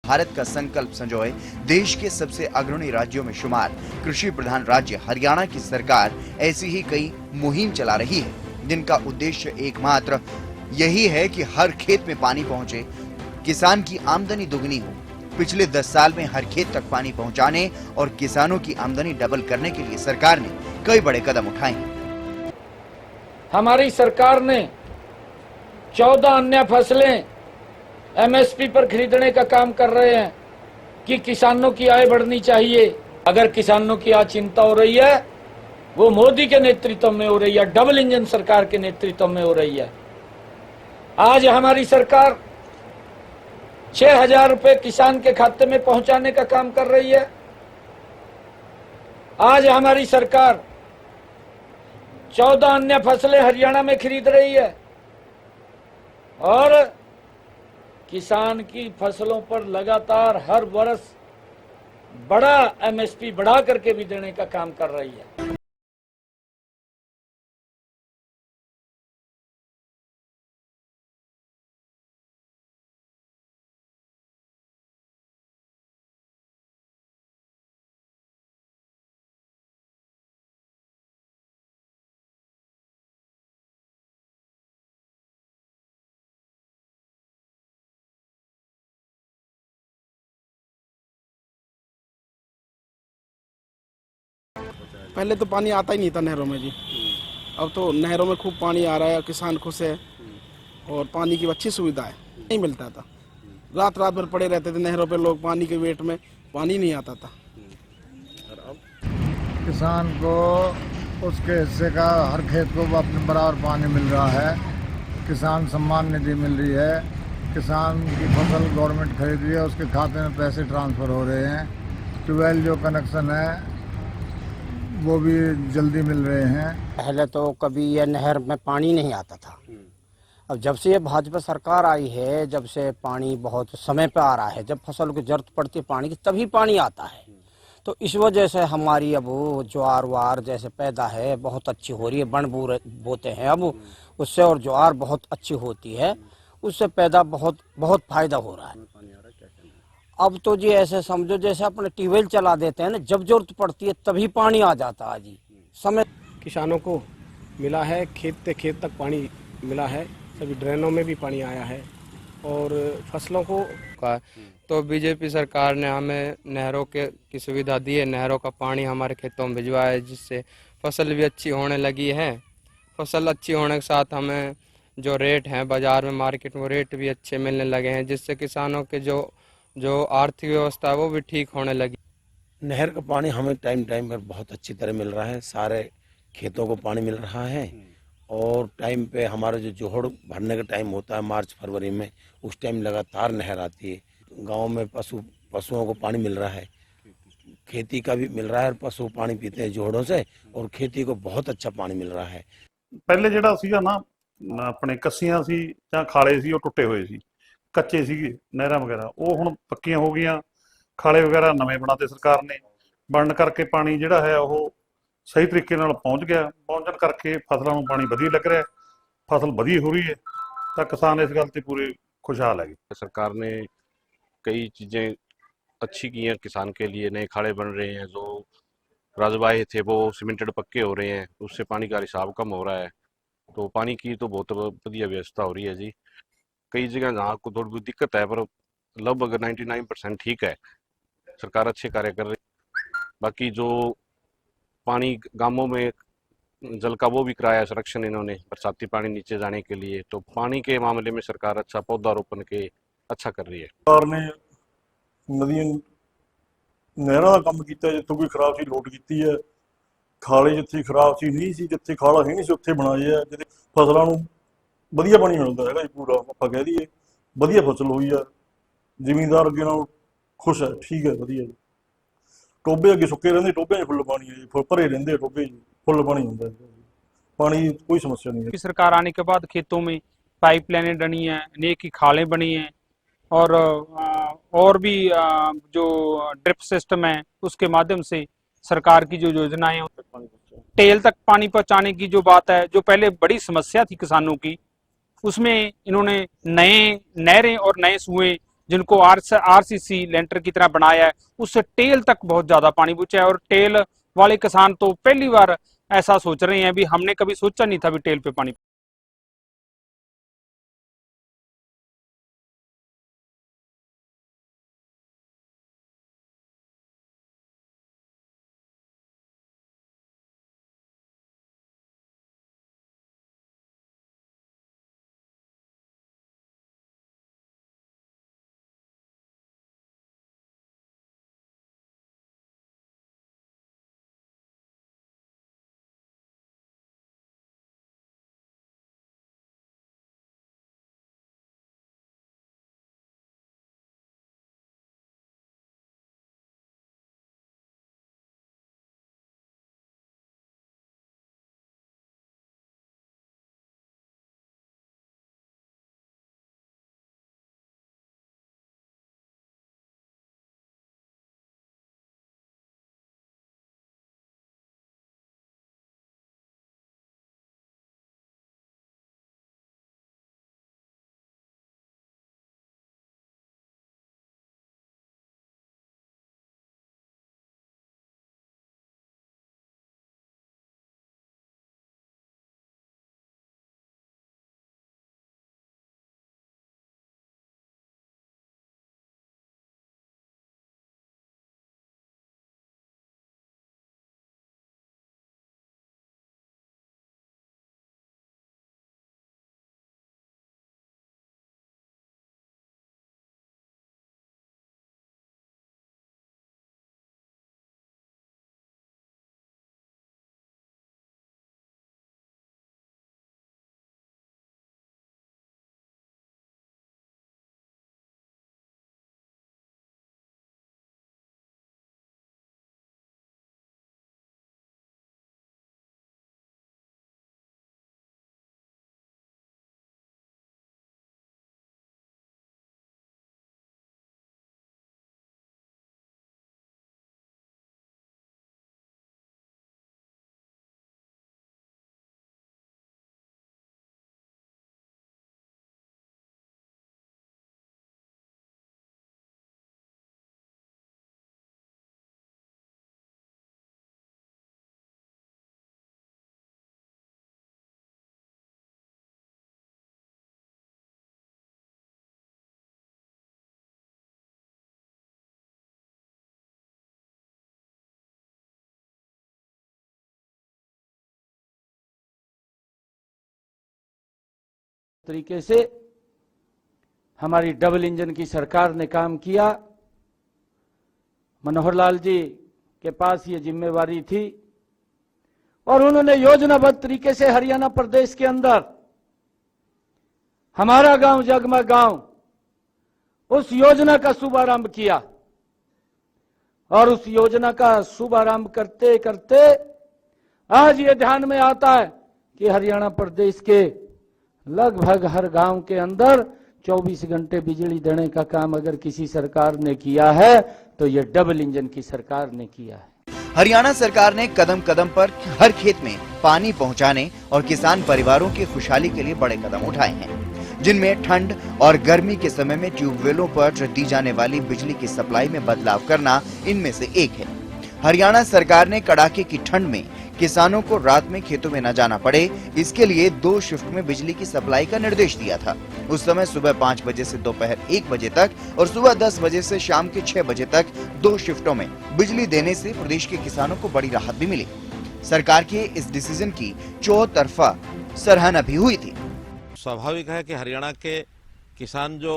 भारत का संकल्प संजोए देश के सबसे अग्रणी राज्यों में शुमार कृषि प्रधान राज्य हरियाणा की सरकार ऐसी ही कई मुहिम चला रही है, जिनका उद्देश्य एकमात्र यही है कि हर खेत में पानी पहुंचे, किसान की आमदनी दुगनी हो। पिछले 10 साल में हर खेत तक पानी पहुंचाने और किसानों की आमदनी डबल करने के लिए सरकार ने कई बड़े कदम उठाए हैं। हमारी सरकार ने 14 अन्य फसलें एमएसपी पर खरीदने का काम कर रहे हैं कि किसानों की आय बढ़नी चाहिए। अगर किसानों की आज चिंता हो रही है, वो मोदी के नेतृत्व में हो रही है, डबल इंजन सरकार के नेतृत्व में हो रही है। आज हमारी सरकार 6,000 रुपए किसान के खाते में पहुंचाने का काम कर रही है। आज हमारी सरकार 14 अन्य फसलें हरियाणा में खरीद रही है और किसान की फसलों पर लगातार हर वर्ष बड़ा एमएसपी बढ़ा करके भी देने का काम कर रही है। पहले तो पानी आता ही नहीं था नहरों में जी। अब तो नहरों में खूब पानी आ रहा है, किसान खुश है और पानी की अच्छी सुविधा है। नहीं मिलता था, रात रात भर पड़े रहते थे नहरों पे लोग, पानी के वेट में पानी नहीं आता था। किसान को उसके हिस्से का हर खेत को अपने बराबर पानी मिल रहा है। किसान सम्मान निधि मिल रही है। किसान की फसल गवर्नमेंट खरीद रही है, उसके खाते में पैसे ट्रांसफ़र हो रहे हैं। ट्यूबवेल जो कनेक्शन है वो भी जल्दी मिल रहे हैं। पहले तो कभी ये नहर में पानी नहीं आता था। अब जब से ये भाजपा सरकार आई है, जब से पानी बहुत समय पे आ रहा है, जब फसल की जरूरत पड़ती है पानी की तभी पानी आता है। तो इस वजह से हमारी अब ज्वार वार जैसे पैदा है बहुत अच्छी हो रही है। बन बोते हैं अब उससे और ज्वार बहुत अच्छी होती है, उससे पैदा बहुत फायदा हो रहा है। अब तो जी ऐसे समझो जैसे अपने ट्यूबवेल चला देते हैं ना, जब जरूरत पड़ती है तभी पानी आ जाता है जी समय। किसानों को मिला है, खेत से खेत तक पानी मिला है, सभी ड्रेनों में भी पानी आया है और फसलों को तो बीजेपी सरकार ने हमें नहरों की सुविधा दी है। नहरों का पानी हमारे खेतों में भिजवाया है, जिससे फसल भी अच्छी होने लगी है। फसल अच्छी होने के साथ हमें जो रेट हैं बाजार में, मार्केट में रेट भी अच्छे मिलने लगे हैं, जिससे किसानों के जो आर्थिक व्यवस्था है वो भी ठीक होने लगी। नहर का पानी हमें टाइम टाइम पर बहुत अच्छी तरह मिल रहा है। सारे खेतों को पानी मिल रहा है और टाइम पे हमारा जो जोहड़ भरने का टाइम होता है मार्च फरवरी में, उस टाइम लगातार नहर आती है। गांव में पशुओं को पानी मिल रहा है, खेती का भी मिल रहा है। पशु पानी पीते हैं जोहड़ों से और खेती को बहुत अच्छा पानी मिल रहा है। ਪਹਿਲੇ ਜਿਹੜਾ ਸੀਗਾ ਨਾ ਆਪਣੇ ਕੱਸੀਆਂ ਸੀ ਜਾਂ ਖਾਲੇ ਸੀ, ਉਹ ਟੁੱਟੇ ਹੋਏ ਸੀ, ਕੱਚੇ ਸੀਗੇ ਨਹਿਰਾਂ ਵਗੈਰਾ, ਉਹ ਹੁਣ ਪੱਕੀਆਂ ਹੋ ਗਈਆਂ। ਖਾਲੇ ਵਗੈਰਾ ਨਵੇਂ ਬਣਾਤੇ ਸਰਕਾਰ ਨੇ, ਬਣਨ ਕਰਕੇ ਪਾਣੀ ਜਿਹੜਾ ਹੈ ਉਹ ਸਹੀ ਤਰੀਕੇ ਨਾਲ ਪਹੁੰਚ ਗਿਆ। ਪਹੁੰਚਣ ਕਰਕੇ ਫਸਲਾਂ ਨੂੰ ਪਾਣੀ ਵਧੀਆ ਲੱਗ ਰਿਹਾ, फसल ਵਧੀਆ ਹੋ ਰਹੀ ਹੈ, ਤਾਂ किसान इस गल से पूरे खुशहाल है। सरकार ने कई चीज़ें अच्छी की हैं किसान के लिए। नए खाड़े बन रहे हैं, जो राजबाहे थे वो सीमेंटेड पक्के हो रहे हैं, उससे पानी का रिसाव कम हो रहा है। तो पानी की तो बहुत बढ़िया व्यवस्था हो रही है जी। कई जगह जहाँ को थोड़ी बहुत दिक्कत है, पर लगभग 99% ठीक है। सरकार अच्छे कार्य कर रही है। बाकी जो पानी गांवों में जल का वो भी कराया संरक्षण इन्होंने, बरसाती पानी नीचे जाने के लिए। तो पानी के मामले में सरकार अच्छा पौधारोपण के अच्छा कर रही है। सरकार ने नदियां नहरों का काम किया, जितों कोई खराब सी लोड की है। खाले जिथे खराब सी नहीं सी, जिथे खाला है नहीं सी, उत्थे बनाए है, जिथे फसलों को वधिया पानी मिलता है पूरा। आप कह दीए वधिया फसल हुई है, जिमींदार अगे नाल खुश है, ठीक है, वधिया। टोबे अगे सुके रहंदे, टोबे फुल पानी है, भरे रहंदे टोबे, फुल पानी होंदा है, पानी कोई समस्या नहीं है। सरकार आने के बाद खेतों में पाइपलाइनें बनी हैं, अनेक की खालें बनी हैं और भी जो ड्रिप सिस्टम है उसके माध्यम से सरकार की जो योजनाएं टेल तक पानी पहुंचाने की जो बात है, जो पहले बड़ी समस्या थी किसानों की, उसमें इन्होंने नए नहरें और नए सुए जिनको आरसीसी लेंटर की तरह बनाया है, उससे टेल तक बहुत ज्यादा पानी पहुंचा है। और टेल वाले किसान तो पहली बार ऐसा सोच रहे हैं, अभी हमने कभी सोचा नहीं था भी टेल पे पानी। तरीके से हमारी डबल इंजन की सरकार ने काम किया। मनोहर लाल जी के पास ये जिम्मेवारी थी और उन्होंने योजनाबद्ध तरीके से हरियाणा प्रदेश के अंदर हमारा गांव जगमग गांव उस योजना का शुभारंभ किया। और उस योजना का शुभारंभ करते करते आज ये ध्यान में आता है कि हरियाणा प्रदेश के लगभग हर गांव के अंदर 24 घंटे बिजली देने का काम अगर किसी सरकार ने किया है तो ये डबल इंजन की सरकार ने किया है। हरियाणा सरकार ने कदम कदम पर हर खेत में पानी पहुंचाने और किसान परिवारों की खुशहाली के लिए बड़े कदम उठाए हैं, जिनमें ठंड और गर्मी के समय में ट्यूबवेलों पर दी जाने वाली बिजली की सप्लाई में बदलाव करना इनमें से एक है। हरियाणा सरकार ने कड़ाके की ठंड में किसानों को रात में खेतों में न जाना पड़े, इसके लिए 2 शिफ्ट में बिजली की सप्लाई का निर्देश दिया था। उस समय सुबह 5 बजे से दोपहर 1 बजे तक और सुबह 10 बजे से शाम के 6 बजे तक 2 शिफ्टों में बिजली देने से प्रदेश के किसानों को बड़ी राहत भी मिली। सरकार के इस डिसीजन की चौतरफा सराहना भी हुई थी। स्वाभाविक है कि हरियाणा के किसान जो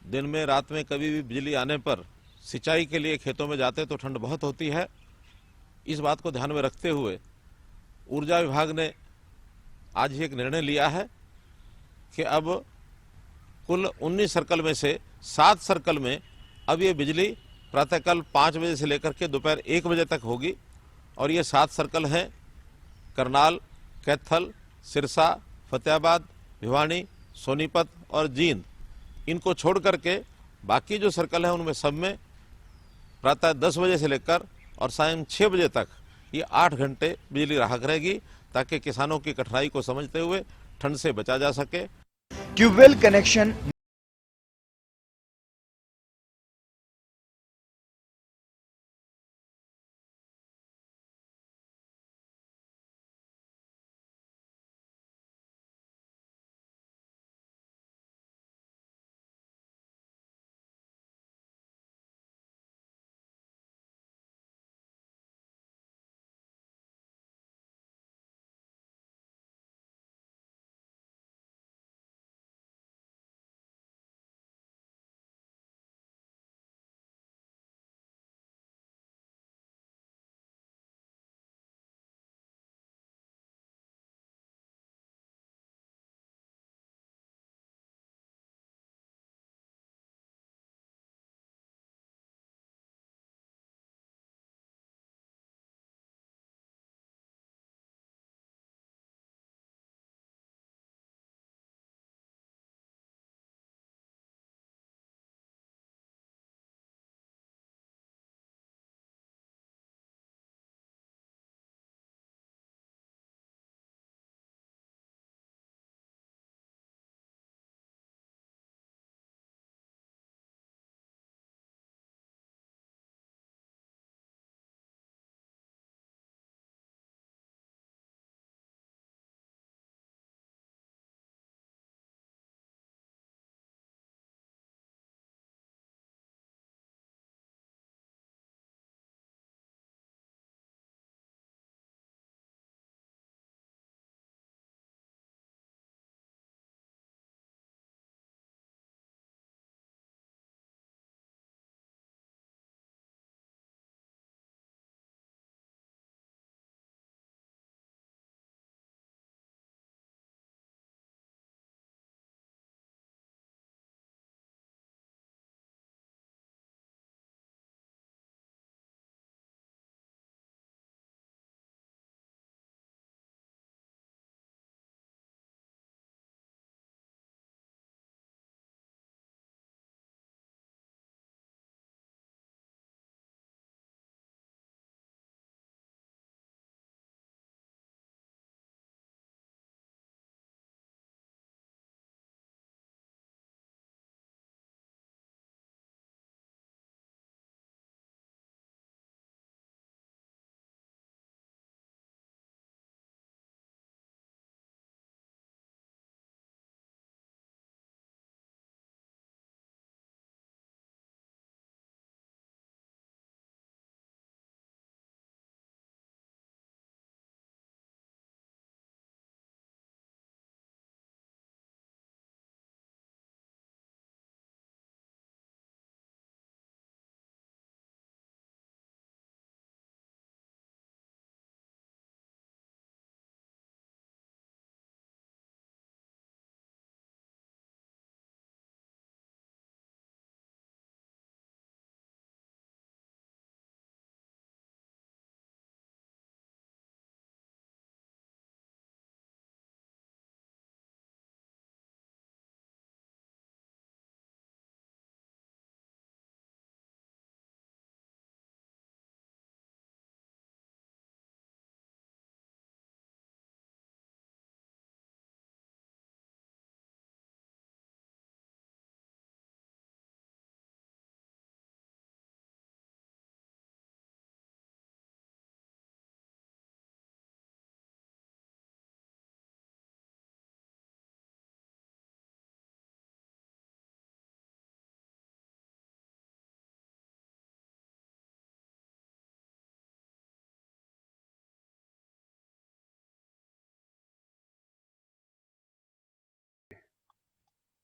दिन में रात में कभी भी बिजली आने पर सिंचाई के लिए खेतों में जाते तो ठंड बहुत होती है। इस बात को ध्यान में रखते हुए ऊर्जा विभाग ने आज ही एक निर्णय लिया है कि अब कुल 19 सर्कल में से 7 सर्कल में अब ये बिजली प्रातःकाल 5 बजे से लेकर के दोपहर 1 बजे तक होगी। और ये 7 सर्कल हैं करनाल, कैथल, सिरसा, फतेहाबाद, भिवानी, सोनीपत और जींद। इनको छोड़ करके बाकी जो सर्कल है उनमें सब में प्रातः 10 बजे से लेकर और शाम 6 बजे तक ये 8 घंटे बिजली राहत रहेगी, ताकि किसानों की कठिनाई को समझते हुए ठंड से बचा जा सके। ट्यूबवेल कनेक्शन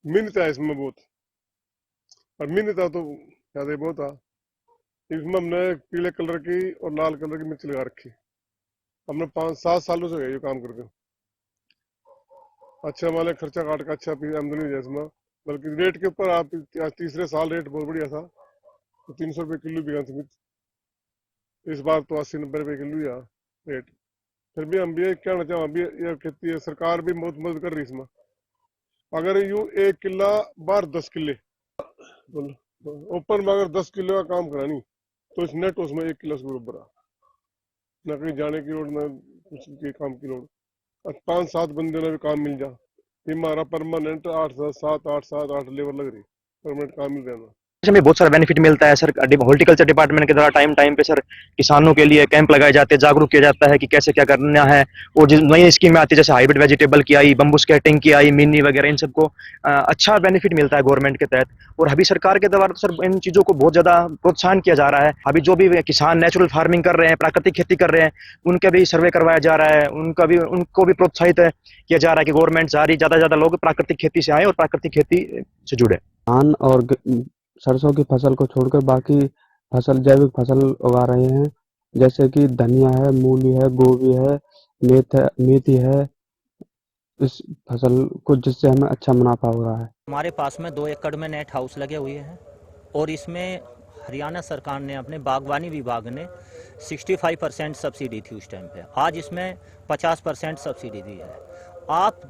मेहनत है इसमें बहुत, और मेहनत तो ज्यादा बहुत था। इसमें हमने पीले कलर की और लाल कलर की मिर्च लगा रखी। हमने 5-7 सालों से है ये काम करके। अच्छा हमारे खर्चा काट का अच्छा आमदनी है इसमें। बल्कि रेट के ऊपर आप तीसरे साल रेट बहुत बढ़िया था, तो 300 रुपये किलो बिका थी मिर्च। इस बार तो 80-90 रुपये किलो या रेट। फिर भी हम भी ये कहना चाहें, अभी ये खेती है, सरकार भी बहुत मदद कर रही है इसमें। अगर यूं 1 किला बाहर 10 किले ओपन में अगर 10 किलो का काम करानी, तो इस नेट उसमें 1 किलो से बराबर है। न कहीं जाने की लोड़, न कुछ के काम की लोड़। 5-7 बंदे ने भी काम मिल जा। ये हमारा परमानेंट 8 लेबर लग रही, परमानेंट काम मिल रहा है। हमें बहुत सारा बेनिफिट मिलता है सर। हॉर्टिकल्चर डिपार्टमेंट के द्वारा टाइम टाइम पे सर किसानों के लिए कैंप लगाए जाते हैं, जागरूक किया जाता है कि कैसे क्या करना है। और जिस नई स्कीमें आती है जैसे हाइब्रिड वेजिटेबल की आई, बम्बू स्केटिंग की आई, मिनी वगैरह, इन सबको अच्छा बेनिफिट मिलता है गवर्नमेंट के तहत। और अभी सरकार के द्वारा सर इन चीजों को बहुत ज्यादा प्रोत्साहन किया जा रहा है। अभी जो भी किसान नेचुरल फार्मिंग कर रहे हैं, प्राकृतिक खेती कर रहे हैं, उनका भी सर्वे करवाया जा रहा है, उनको भी प्रोत्साहित किया जा रहा है कि गवर्नमेंट ज्यादा से ज्यादा लोग प्राकृतिक खेती से आए और प्राकृतिक खेती से जुड़े। धान और सरसों की फसल को छोड़कर बाकी फसल जैविक फसल उगा रहे हैं, जैसे कि धनिया है, मूली है, गोभी है, मेथी है। इस फसल को जिससे हमें अच्छा मुनाफा हो रहा है। हमारे पास में 2 एकड़ में नेट हाउस लगे हुए हैं और इसमें हरियाणा सरकार ने, अपने बागवानी विभाग ने 65% सब्सिडी थी उस टाइम पे। आज इसमें 50% सब्सिडी दी है। आप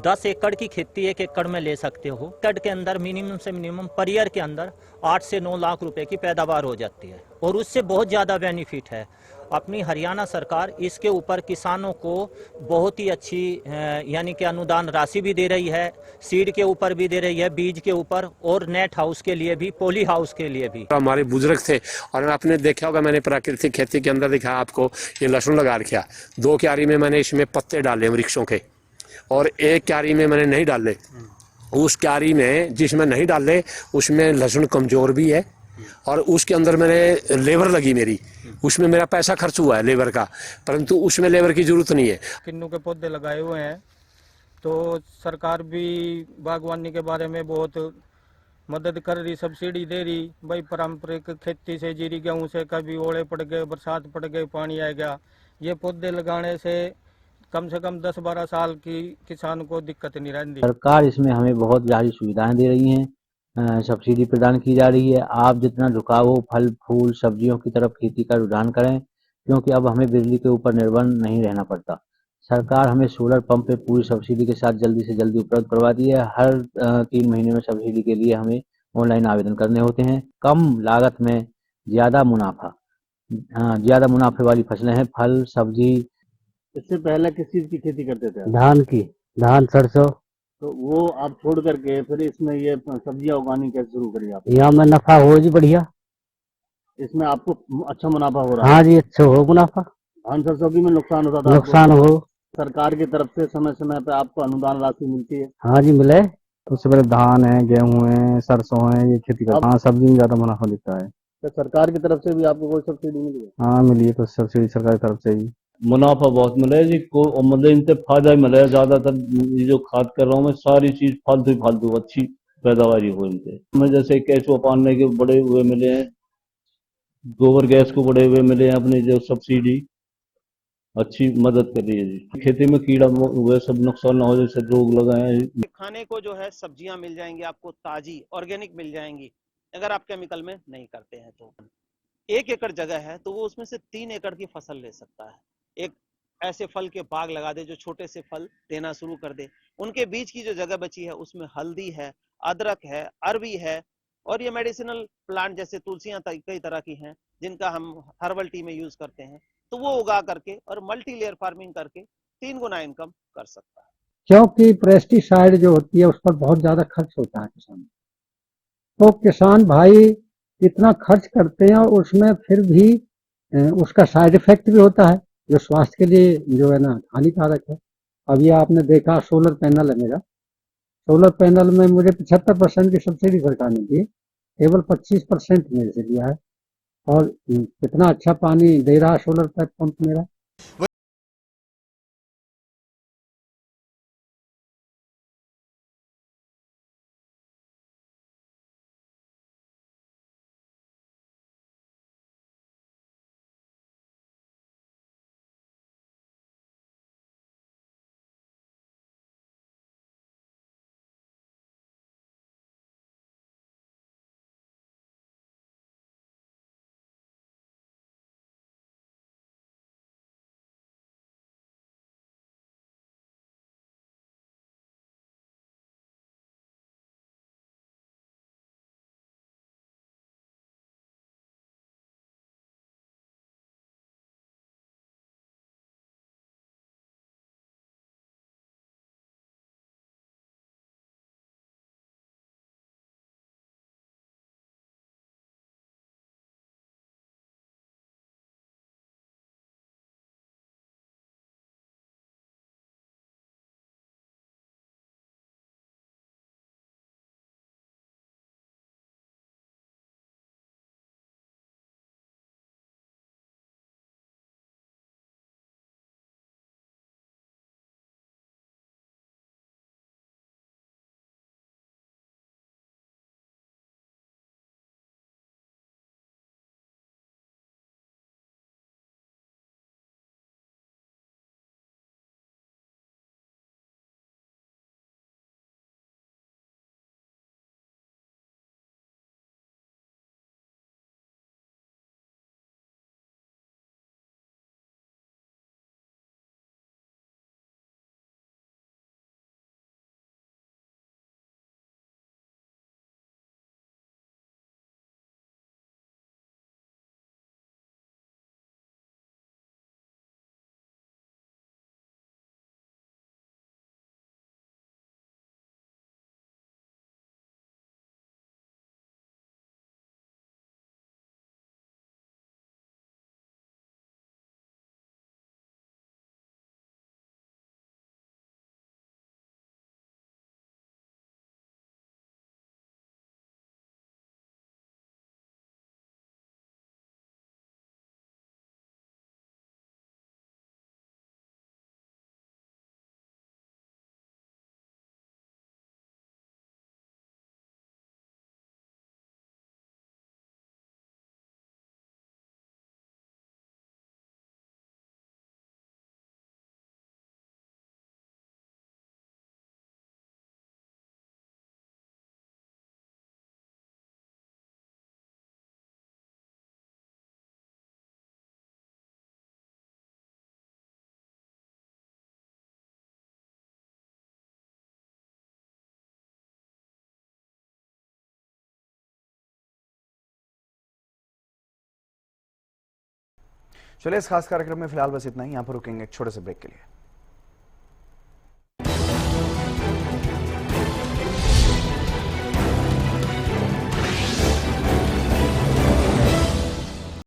10 एकड़ की खेती 1 एकड़ में ले सकते हो। एकड़ के अंदर मिनिमम से मिनिमम पर ईयर के अंदर 8 से 9 लाख रुपए की पैदावार हो जाती है और उससे बहुत ज़्यादा बेनिफिट है। अपनी हरियाणा सरकार इसके ऊपर किसानों को बहुत ही अच्छी यानी कि अनुदान राशि भी दे रही है, सीड के ऊपर भी दे रही है, बीज के ऊपर, और नेट हाउस के लिए भी, पॉली हाउस के लिए भी। हमारे बुजुर्ग थे और आपने देखा होगा, मैंने प्राकृतिक खेती के अंदर दिखाया आपको, ये लहसुन लगा रखा। 2 क्यारी में मैंने इसमें पत्ते डाले वृक्षों के, और 1 क्यारी में मैंने नहीं डाले। उस क्यारी में जिसमें नहीं डाले उसमें लहसुन कमजोर भी है, और उसके अंदर मैंने लेबर लगी मेरी, उसमें मेरा पैसा खर्च हुआ है लेबर का, परंतु उसमें लेबर की जरूरत नहीं है। किन्नू के पौधे लगाए हुए हैं, तो सरकार भी बागवानी के बारे में बहुत मदद कर रही, सब्सिडी दे रही। भाई पारंपरिक खेती से, जीरी गेहूँ से कभी ओले पड़ गए, बरसात पड़ गई, पानी आ गया, ये पौधे लगाने से कम 10-12 साल की किसान को दिक्कत नहीं रहती। सरकार इसमें हमें बहुत सारी सुविधाएं दे रही हैं, सब्सिडी प्रदान की जा रही है। आप जितना झुकाव हो फल फूल सब्जियों की तरफ खेती का रुझान करें, क्योंकि अब हमें बिजली के ऊपर निर्भर नहीं रहना पड़ता। सरकार हमें सोलर पंप पे पूरी सब्सिडी के साथ जल्दी से जल्दी उपलब्ध करवा दी है। हर 3 महीने में सब्सिडी के लिए हमें ऑनलाइन आवेदन करने होते हैं। कम लागत में ज़्यादा मुनाफा, ज़्यादा मुनाफे वाली फसलें हैं, फल सब्जी। इससे पहले किस चीज की खेती करते थे? धान सरसों। तो वो आप छोड़ करके फिर इसमें ये सब्जियां उगानी कैसे शुरू करी आप? यहाँ में नफा हो जी बढ़िया, इसमें आपको अच्छा मुनाफा हो रहा है? हाँ जी, अच्छा हो मुनाफा। धान सरसों की में नुकसान होता था? नुकसान हो। सरकार की तरफ से समय समय पे आपको अनुदान राशि मिलती है? हाँ जी मिले। तो उससे पहले धान है, गेहूँ है, सरसों है, ये खेती करते हैं। हाँ, सब्जी में ज्यादा मुनाफा दिखता है। तो सरकार की तरफ से भी आपको कोई सब्सिडी मिली है? हाँ मिली है, कुछ सब्सिडी सरकार की तरफ से ही। मुनाफा बहुत मिला है जी को, मतलब इनसे फायदा ही मिला है। ज्यादातर ये जो खाद कर रहा हूँ मैं, सारी चीज फालतू अच्छी पैदावारी हो इनसे। मैं जैसे केचुआ पालने के बड़े हुए मिले हैं, गोबर गैस को बड़े हुए मिले हैं, अपनी जो सब्सिडी अच्छी मदद कर रही है जी। खेती में कीड़ा हुए सब नुकसान ना हो, जैसे रोग लगाए। खाने को जो है सब्जियां मिल जाएंगी आपको, ताजी ऑर्गेनिक मिल जाएंगी, अगर आप केमिकल में नहीं करते हैं तो। 1 एकड़ जगह है तो वो उसमें से 3 एकड़ की फसल ले सकता है। एक ऐसे फल के बाग लगा दे जो छोटे से फल देना शुरू कर दे। उनके बीच की जो जगह बची है उसमें हल्दी है, अदरक है, अरबी है, और ये मेडिसिनल प्लांट जैसे तुलसियां कई तरह की हैं जिनका हम हर्बल टी में यूज करते हैं, तो वो उगा करके और मल्टी लेयर फार्मिंग करके 3 गुना इनकम कर सकता है। क्योंकि पेस्टिसाइड जो होती है उस पर बहुत ज्यादा खर्च होता है किसान, तो किसान भाई इतना खर्च करते हैं और उसमें फिर भी उसका साइड इफेक्ट भी होता है जो स्वास्थ्य के लिए जो है ना हानिकारक है। अब ये आपने देखा सोलर पैनल है मेरा, सोलर पैनल में मुझे 75% की सब्सिडी सरकार ने दी, केवल 25% मेरे से लिया है, और कितना अच्छा पानी दे रहा है सोलर पंप मेरा। चलिए इस खास कार्यक्रम में फिलहाल बस इतना ही, यहाँ पर रुकेंगे एक छोटे से ब्रेक के लिए।